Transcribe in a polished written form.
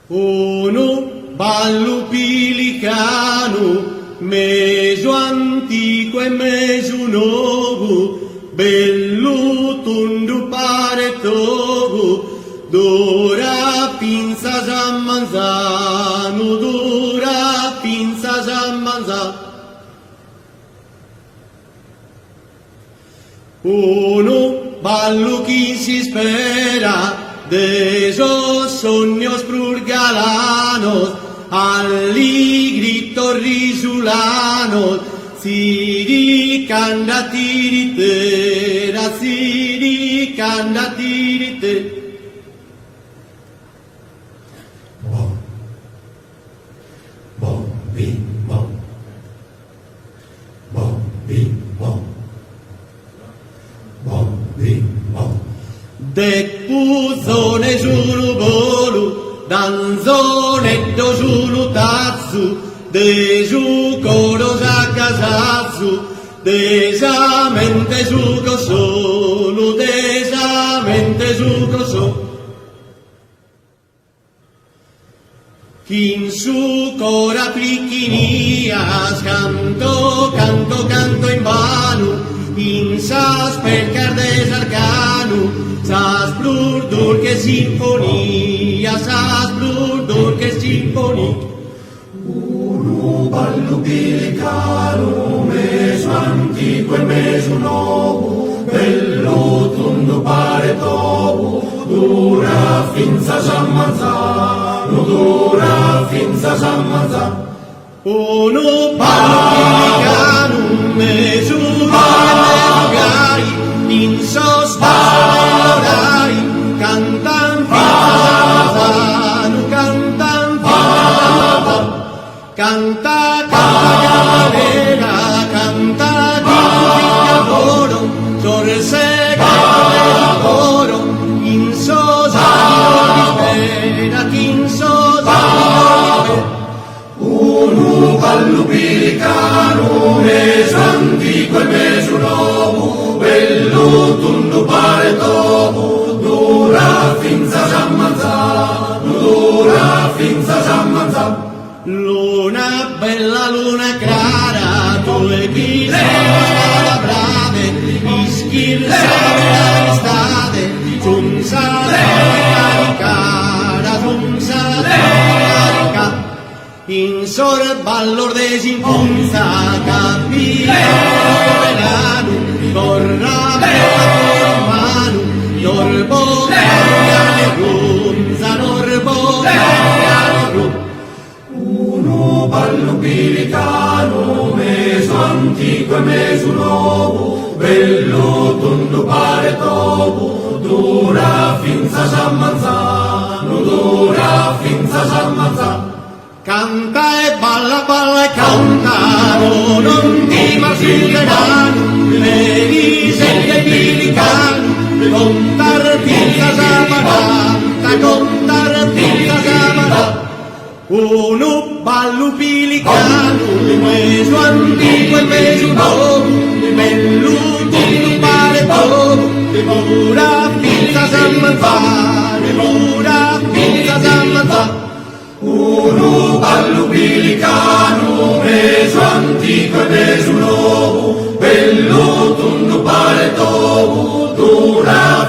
Uno ballo pilicano, meso antico e meso nuovo, bello tondo pare tovo, d'ora pinza San Manzano, d'ora pinza San Manzano. Uno ballo chi si spera, de esos sueños prurgalanos, alli grito risulanos, siri canda tiritera, siri canda tiritera. Bom, bom, bim, bom, bom, bim, bom, bom, bim, bom. De puzzone giulu bolu, danzonetto giulu tazzu, de giù corosa casazzu, desamente giuco solo, desamente giuco solo. Chi in su cora pricchinias, canto, canto, canto in vano, in sas per cardes arcanu, sas blur dur che sinfonia, sas blur dur che sinfonia. Uno ballo pilicano, meso antico e meso nuovo, bello tondo pare tovo, dura finza San Manzano, dura finza San Manzano. Uno ballo pilicano, meso magari, in sostanza dai, cantan finzano, cantan finzano, canta cavalera, canta di lavoro, sorse canta coro, in sostanza di spera, in sostanza di spera. Uno ballo pilicano, meso antico e meso nuovo, bello tondo pare tovo, dura finza San Manzano, dura finza San Manzano. Luna bella, luna cara, due chi sono brave, ischi l'estate, giunza cara, giunza cara. In sorballo desinfunza, capire verano, torna per mano, norbo le runza, norbo le runza. Uno ballo pilicano, meso antico e meso nuovo, bello tondo pare tovo, dura finza San Manzano, dura finza San Manzano. Canta e balla, balla e canta, non ti marciuleranno, le risette pilicano, contar finza samarata, contar finza samarata. Uno ballo pilicano, meso antico e meso nuovo, bello tutto pare poco, pura finza San Manzano, pura finza San Manzano. Uno ballo pilicano, meso antico e meso nuovo, bello tondo pare tovo, dura